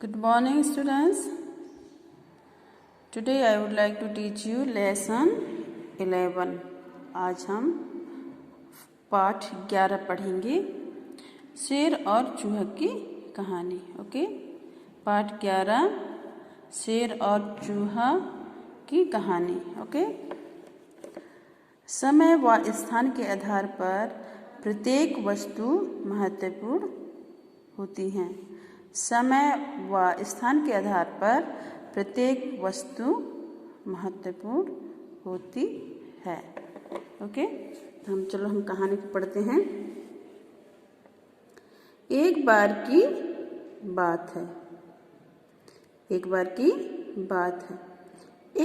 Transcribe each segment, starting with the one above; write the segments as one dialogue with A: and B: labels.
A: Good morning, students. Today I would like to teach you lesson 11. आज हम पाठ 11 पढ़ेंगे, शेर और चूहा की कहानी. ओके, पाठ 11, शेर और चूहा की कहानी. ओके, समय व स्थान के आधार पर प्रत्येक वस्तु महत्वपूर्ण होती है. समय व स्थान के आधार पर प्रत्येक वस्तु महत्वपूर्ण होती है. ओके, तो हम कहानी को पढ़ते हैं. एक बार की बात है. एक बार की बात है.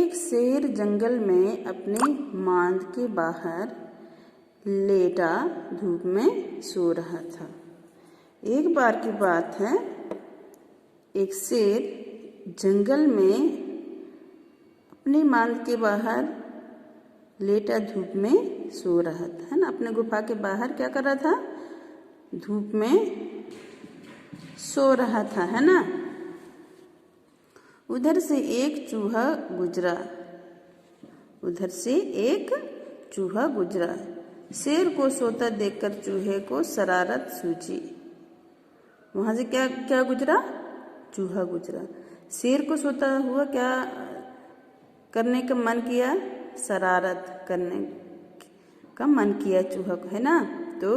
A: एक शेर जंगल में अपने मांद के बाहर लेटा धूप में सो रहा था. एक बार की बात है, एक शेर जंगल में अपनी मांद के बाहर लेटा धूप में सो रहा था, है ना. अपने गुफा के बाहर क्या कर रहा था? धूप में सो रहा था, है ना. उधर से एक चूहा गुजरा. उधर से एक चूहा गुजरा. शेर को सोता देखकर चूहे को शरारत सूझी. वहां से क्या गुजरा? चूहा गुजरा. शेर को सोता हुआ क्या करने का मन किया? शरारत करने का मन किया चूहा को, है ना. तो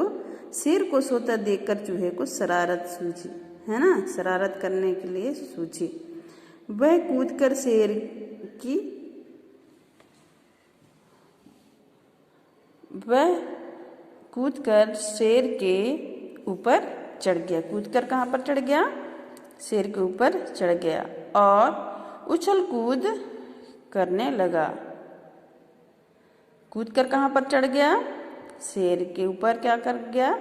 A: शेर को सोता देखकर चूहे को शरारत सूझी, है ना. शरारत करने के लिए सूझी. वह कूदकर शेर के ऊपर चढ़ गया. कूदकर कहाँ पर चढ़ गया? शेर के ऊपर चढ़ गया और उछल कूद करने लगा. कूदकर कहाँ पर चढ़ गया? शेर के ऊपर क्या कर गया?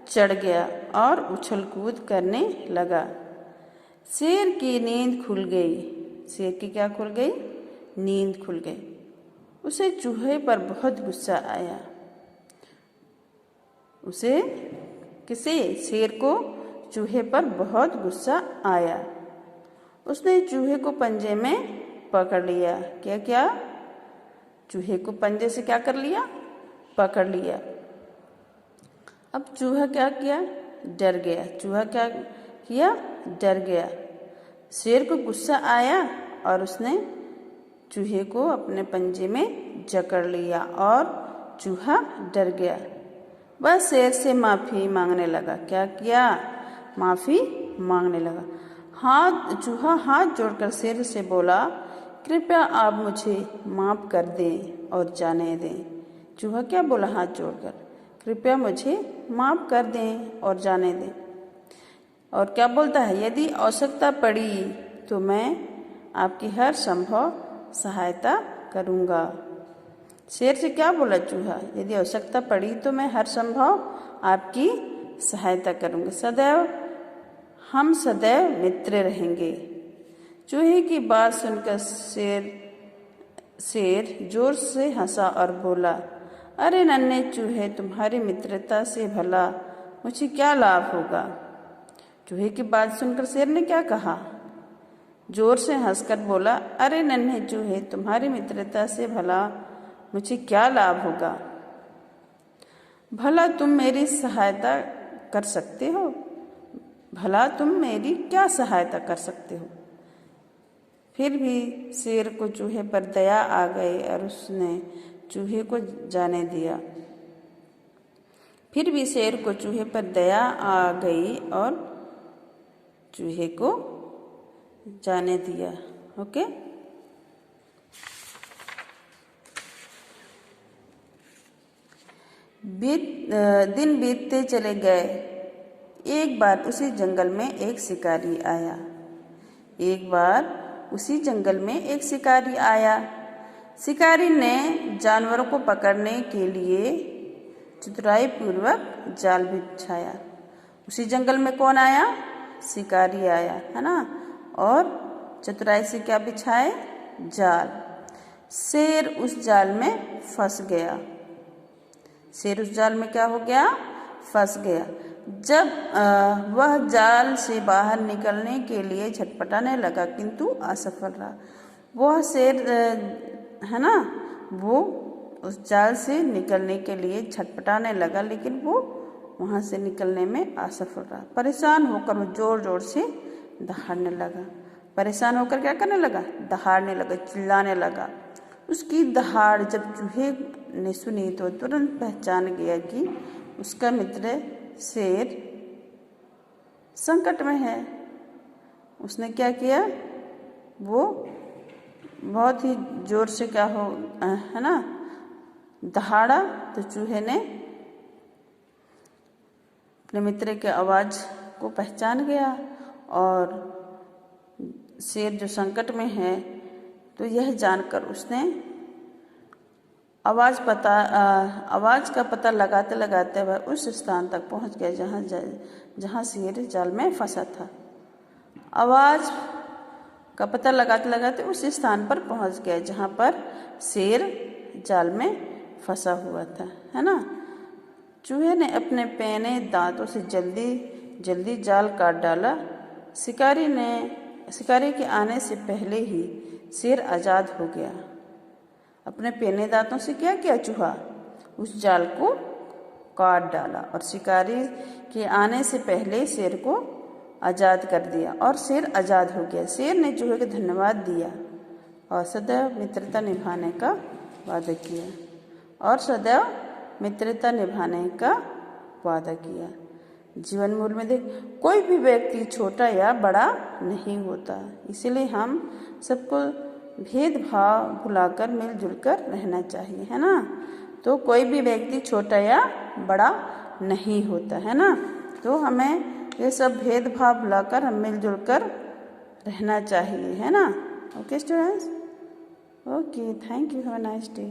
A: चढ़ गया और उछल कूद करने लगा. शेर की नींद खुल गई. शेर की क्या खुल गई? नींद खुल गई. उसे चूहे पर बहुत गुस्सा आया. उसे किसे? शेर को चूहे पर बहुत गुस्सा आया. उसने चूहे को पंजे में पकड़ लिया. क्या? चूहे को पंजे से क्या कर लिया? पकड़ लिया. अब चूहा क्या किया? डर गया. चूहा क्या किया? डर गया. शेर को गुस्सा आया और उसने चूहे को अपने पंजे में जकड़ लिया और चूहा डर गया. वह शेर से माफी मांगने लगा. क्या किया? माफी मांगने लगा. चूहा हाथ जोड़कर शेर से बोला, कृपया आप मुझे माफ कर दें और जाने दें. चूहा क्या बोला? हाथ जोड़कर, कृपया मुझे माफ कर दें और जाने दें. और क्या बोलता है? यदि आवश्यकता पड़ी तो मैं आपकी हर संभव सहायता करूंगा. शेर से क्या बोला चूहा? यदि आवश्यकता पड़ी तो मैं हर संभव आपकी सहायता करूंगा. हम सदैव मित्र रहेंगे. चूहे की बात सुनकर शेर जोर से हंसा और बोला, अरे नन्हे चूहे, तुम्हारी मित्रता से भला मुझे क्या लाभ होगा? चूहे की बात सुनकर शेर ने क्या कहा? जोर से हंसकर बोला, अरे नन्हे चूहे, तुम्हारी मित्रता से भला मुझे क्या लाभ होगा? भला तुम मेरी सहायता कर सकते हो? भला तुम मेरी क्या सहायता कर सकते हो? फिर भी शेर को चूहे पर दया आ गई और उसने चूहे को जाने दिया. फिर भी शेर को चूहे पर दया आ गई और चूहे को जाने दिया. ओके, दिन बीतते चले गए. एक बार उसी जंगल में एक शिकारी आया. एक बार उसी जंगल में एक शिकारी आया. शिकारी ने जानवरों को पकड़ने के लिए चतुराई पूर्वक जाल बिछाया. उसी जंगल में कौन आया? शिकारी आया, है ना. और चतुराई से क्या बिछाए? जाल. शेर उस जाल में फंस गया. शेर उस जाल में क्या हो गया? फंस गया. जब वह जाल से बाहर निकलने के लिए झटपटाने लगा किंतु असफल रहा। वह शेर है ना, वो उस जाल से निकलने के लिए झटपटाने लगा लेकिन वो वहाँ से निकलने में असफल रहा। परेशान होकर वो जोर जोर से दहाड़ने लगा। परेशान होकर क्या करने लगा? दहाड़ने लगा, चिल्लाने लगा। उसकी दहाड़ जब चूहे ने सुनी तो तुरंत पहचान गया कि उसका मित्र शेर संकट में है। उसने क्या किया? वो बहुत ही जोर से क्या हो है ना, दहाड़ा। तो चूहे ने अपने मित्र के आवाज़ को पहचान गया और शेर जो संकट में है तो यह जानकर उसने आवाज़ का पता लगाते लगाते वह उस स्थान तक पहुंच गया जहां शेर जाल में फंसा था। आवाज़ का पता लगाते लगाते उस स्थान पर पहुंच गया जहां पर शेर जाल में फंसा हुआ था, है ना। चूहे ने अपने पैने दांतों से जल्दी जल्दी जाल काट डाला। शिकारी के आने से पहले ही शेर आज़ाद हो गया। अपने पैने दांतों से क्या किया? चूहा उस जाल को काट डाला और शिकारी के आने से पहले शेर को आज़ाद कर दिया और शेर आज़ाद हो गया। शेर ने चूहे को धन्यवाद दिया और सदैव मित्रता निभाने का वादा किया। जीवन मूल्य में देख, कोई भी व्यक्ति छोटा या बड़ा नहीं होता, इसलिए हम सबको भेदभाव भुलाकर मिलजुल कर रहना चाहिए, है ना। तो कोई भी व्यक्ति छोटा या बड़ा नहीं होता, है ना। तो हमें ये सब भेदभाव भुलाकर हम मिलजुल कर रहना चाहिए, है ना। Okay students, okay, thank you, have a nice day.